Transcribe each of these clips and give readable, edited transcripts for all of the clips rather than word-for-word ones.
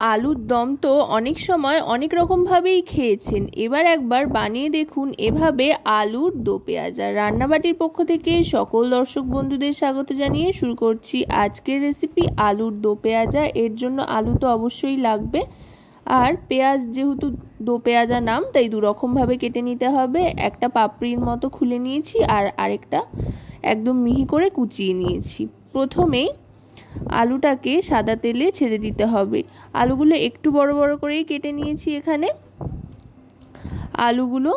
আলুর দম তো অনেক সময় অনেক রকমভাবেই খেয়েছেন, এবার একবার বানিয়ে দেখুন এভাবে আলুর দো পেঁয়াজা। রান্নাবাটির পক্ষ থেকে সকল দর্শক বন্ধুদের স্বাগত জানিয়ে শুরু করছি আজকের রেসিপি আলুর দো পেঁয়াজা। এর জন্য আলু তো অবশ্যই লাগবে, আর পেঁয়াজ যেহেতু দো পেঁয়াজা নাম তাই দু রকমভাবে কেটে নিতে হবে। একটা পাপড়ির মতো খুলে নিয়েছি আর আরেকটা একদম মিহি করে কুচিয়ে নিয়েছি। প্রথমেই আলুটাকে সাদা তেলে ছেড়ে দিতে হবে। আলুগুলো একটু বড় বড় করেই কেটে নিয়েছি। এখানে আলুগুলো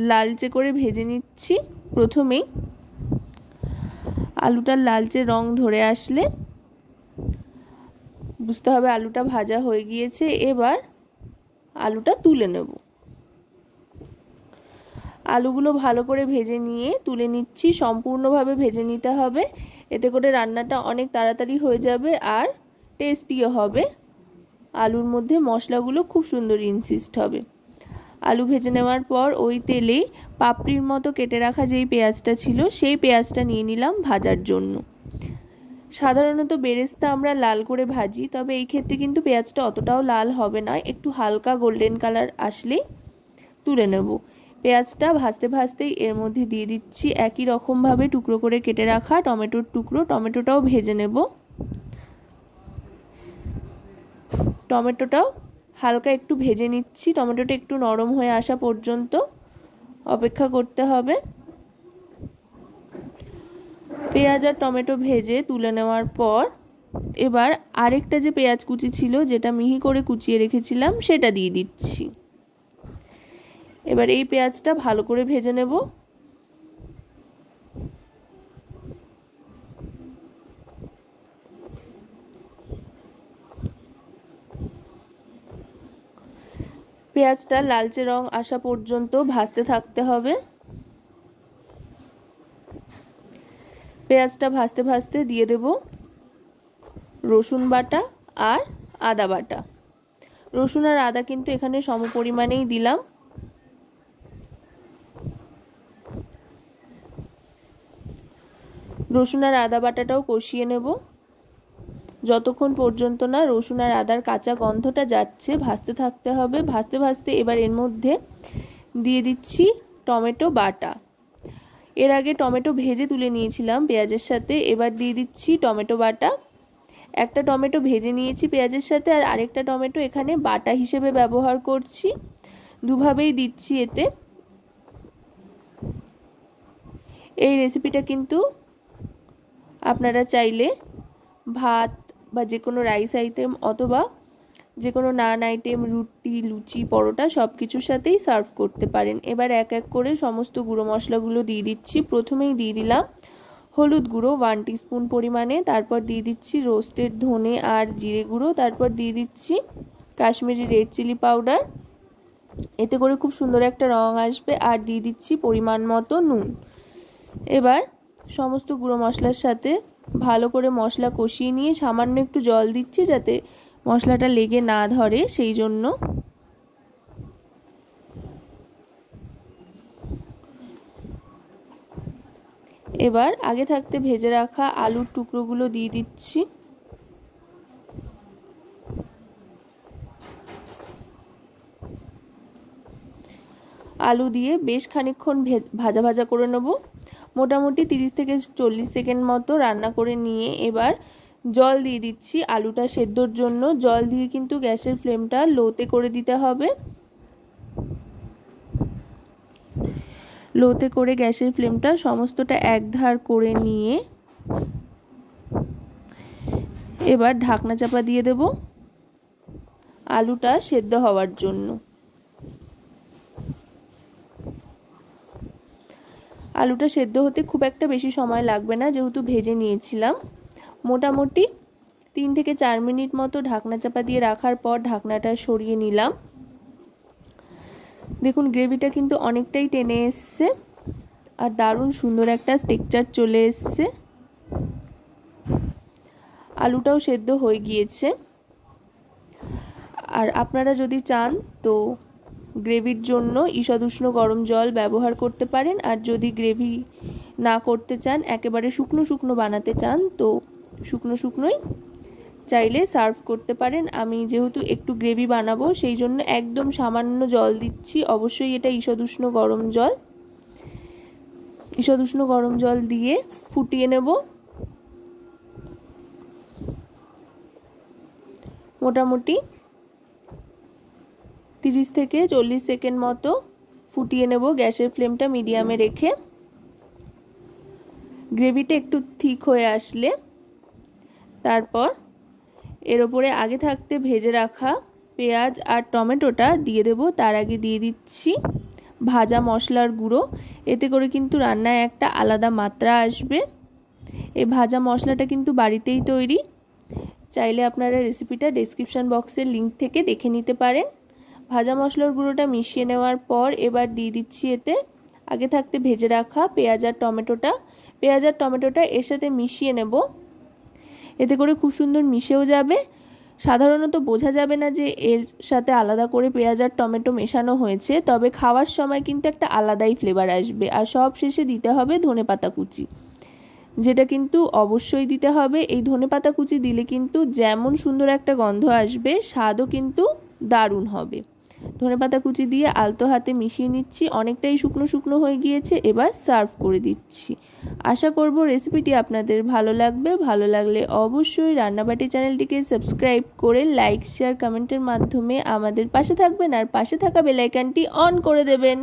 লালচে করে ভেজে নিচ্ছি। প্রথমেই আলুটার লালচে রং ধরে আসলে বুঝতে হবে আলুটা ভাজা হয়ে গিয়েছে। এবার আলুটা তুলে নেব। আলুগুলো ভালো করে ভেজে নিয়ে তুলে নিচ্ছি। সম্পূর্ণভাবে ভেজে নিতে হবে, এতে করে রান্নাটা অনেক তাড়াতাড়ি হয়ে যাবে আর টেস্টিও হবে। আলুর মধ্যে মশলাগুলো খুব সুন্দর ইনসিস্ট হবে। আলু ভেজে নেওয়ার পর ওই তেলেই পাপড়ির মতো কেটে রাখা যেই পেঁয়াজটা ছিল সেই পেঁয়াজটা নিয়ে নিলাম ভাজার জন্য। সাধারণত বেরেস্তা আমরা লাল করে ভাজি, তবে এই ক্ষেত্রে কিন্তু পেঁয়াজটা অতটাও লাল হবে না, একটু হালকা গোল্ডেন কালার আসলেই তুলে নেব। পেঁয়াজটা ভাজতে ভাজতেই এর মধ্যে দিয়ে দিচ্ছি একই রকমভাবে টুকরো করে কেটে রাখা টমেটোর টুকরো। টমেটোটাও ভেজে নেব। টমেটোটাও হালকা একটু ভেজে নিচ্ছি। টমেটোটা একটু নরম হয়ে আসা পর্যন্ত অপেক্ষা করতে হবে। পেঁয়াজ আর টমেটো ভেজে তুলে নেওয়ার পর এবার আরেকটা যে পেঁয়াজ কুচি ছিল, যেটা মিহি করে কুচিয়ে রেখেছিলাম, সেটা দিয়ে দিচ্ছি। এবার এই পেঁয়াজটা ভালো করে ভেজে নেব। পেঁয়াজটা লালচে রং আসা পর্যন্ত ভাজতে থাকতে হবে। পেঁয়াজটা ভাজতে ভাজতে দিয়ে দেব রসুন বাটা আর আদা বাটা। রসুন আর আদা কিন্তু এখানে সমপরিমাণেই দিলাম। রসুন আর আদা বাটাটাও কষিয়ে নেব যতক্ষণ পর্যন্ত না রসুন আর আদার কাঁচা গন্ধটা যাচ্ছে। ভাজতে থাকতে হবে। ভাজতে ভাজতে এবার এর মধ্যে দিয়ে দিচ্ছি টমেটো বাটা। এর আগে টমেটো ভেজে তুলে নিয়েছিলাম পেঁয়াজের সাথে, এবার দিয়ে দিচ্ছি টমেটো বাটা। একটা টমেটো ভেজে নিয়েছি পেঁয়াজের সাথে, আর আরেকটা টমেটো এখানে বাটা হিসেবে ব্যবহার করছি। দুভাবেই দিচ্ছি এতে। এই রেসিপিটা কিন্তু আপনারা চাইলে ভাত বা যে কোনো রাইস আইটেম অথবা যে কোনো নান আইটেম, রুটি, লুচি, পরোটা সব কিছুর সাথেই সার্ভ করতে পারেন। এবার এক এক করে সমস্ত গুঁড়ো মশলাগুলো দিয়ে দিচ্ছি। প্রথমেই দিয়ে দিলাম হলুদ গুঁড়ো 1 টিস্পুন পরিমাণে, তারপর দিয়ে দিচ্ছি রোস্টেড ধনে আর জিরে গুঁড়ো, তারপর দিয়ে দিচ্ছি কাশ্মীরি রেড চিলি পাউডার, এতে করে খুব সুন্দর একটা রং আসবে, আর দিয়ে দিচ্ছি পরিমাণ মতো নুন। এবার সমস্ত গুঁড়ো মশলার সাথে ভালো করে মশলা কষিয়ে নিয়ে সামান্য একটু জল দিচ্ছি যাতে মশলাটা লেগে না ধরে, সেই জন্য। এবার আগে থাকতে ভেজে রাখা আলুর টুকরোগুলো দিয়ে দিচ্ছি। আলু দিয়ে বেশ খানিকক্ষণ ভাজা ভাজা করে নেব। মোটামুটি 30 থেকে 40 সেকেন্ড মতো রান্না করে নিয়ে এবার জল দিয়ে দিচ্ছি আলুটা সেদ্ধর জন্য। জল দিয়ে কিন্তু গ্যাসের ফ্লেমটা লোতে করে দিতে হবে। লোতে করে গ্যাসের ফ্লেমটা সমস্তটা একধার করে নিয়ে এবার ঢাকনা চাপা দিয়ে দেব আলুটা সেদ্ধ হওয়ার জন্য। আলুটা সেদ্ধ হতে খুব একটা বেশি সময় লাগবে না, যেহেতু ভেজে নিয়েছিলাম। মোটামুটি 3 থেকে 4 মিনিট মতো ঢাকনা চাপা দিয়ে রাখার পর ঢাকনাটা সরিয়ে নিলাম। দেখুন গ্রেভিটা কিন্তু অনেকটাই টেনে এসছে আর দারুণ সুন্দর একটা টেক্সচার চলে এসছে। আলুটাও সেদ্ধ হয়ে গিয়েছে। আর আপনারা যদি চান তো গ্রেভির জন্য ঈষৎ উষ্ণ গরম জল ব্যবহার করতে পারেন, আর যদি গ্রেভি না করতে চান, একেবারে শুকনো শুকনো বানাতে চান, তো শুকনো শুকনোই চাইলে সার্ভ করতে পারেন। আমি যেহেতু একটু গ্রেভি বানাবো সেই জন্য একদম সামান্য জল দিচ্ছি। অবশ্যই এটা ঈষদুষ্ণ গরম জল। ঈষদুষ্ণ গরম জল দিয়ে ফুটিয়ে নেব। মোটামুটি 30 থেকে 40 সেকেন্ড মতো ফুটিয়ে নেব গ্যাসের ফ্লেমটা মিডিয়ামে রেখে। গ্রেভিটা একটু ঠিক হয়ে আসলে তারপর এর ওপরে আগে থাকতে ভেজে রাখা পেঁয়াজ আর টমেটোটা দিয়ে দেব। তার আগে দিয়ে দিচ্ছি ভাজা মশলার গুঁড়ো। এতে করে কিন্তু রান্নায় একটা আলাদা মাত্রা আসবে। এই ভাজা মশলাটা কিন্তু বাড়িতেই তৈরি। চাইলে আপনারা রেসিপিটা ডেসক্রিপশন বক্সের লিংক থেকে দেখে নিতে পারেন। ভাজা মশলার গুঁড়োটা মিশিয়ে নেওয়ার পর এবার দিয়ে দিচ্ছি এতে আগে থাকতে ভেজে রাখা পেঁয়াজ আর টমেটোটা। পেঁয়াজ আর টমেটোটা এর সাথে মিশিয়ে নেব। এতে করে খুব সুন্দর মিশেও যাবে। সাধারণত বোঝা যাবে না যে এর সাথে আলাদা করে পেঁয়াজ আর টমেটো মেশানো হয়েছে, তবে খাওয়ার সময় কিন্তু একটা আলাদাই ফ্লেভার আসবে। আর সব শেষে দিতে হবে ধনেপাতা কুচি, যেটা কিন্তু অবশ্যই দিতে হবে। এই ধনেপাতা কুচি দিলে কিন্তু যেমন সুন্দর একটা গন্ধ আসবে, স্বাদও কিন্তু দারুণ হবে। ধনেপাতা কুচি দিয়ে আলতো হাতে মিশিয়ে নিচ্ছি। অনেকটাই শুকনো শুকনো হয়ে গিয়েছে, এবার সার্ভ করে দিচ্ছি। আশা করব রেসিপিটি আপনাদের ভালো লাগবে। ভালো লাগলে অবশ্যই রান্নাবাটি চ্যানেলটিকে সাবস্ক্রাইব করে লাইক শেয়ার কমেন্টের মাধ্যমে আমাদের পাশে থাকবেন আর পাশে থাকা বেল আইকনটি অন করে দেবেন।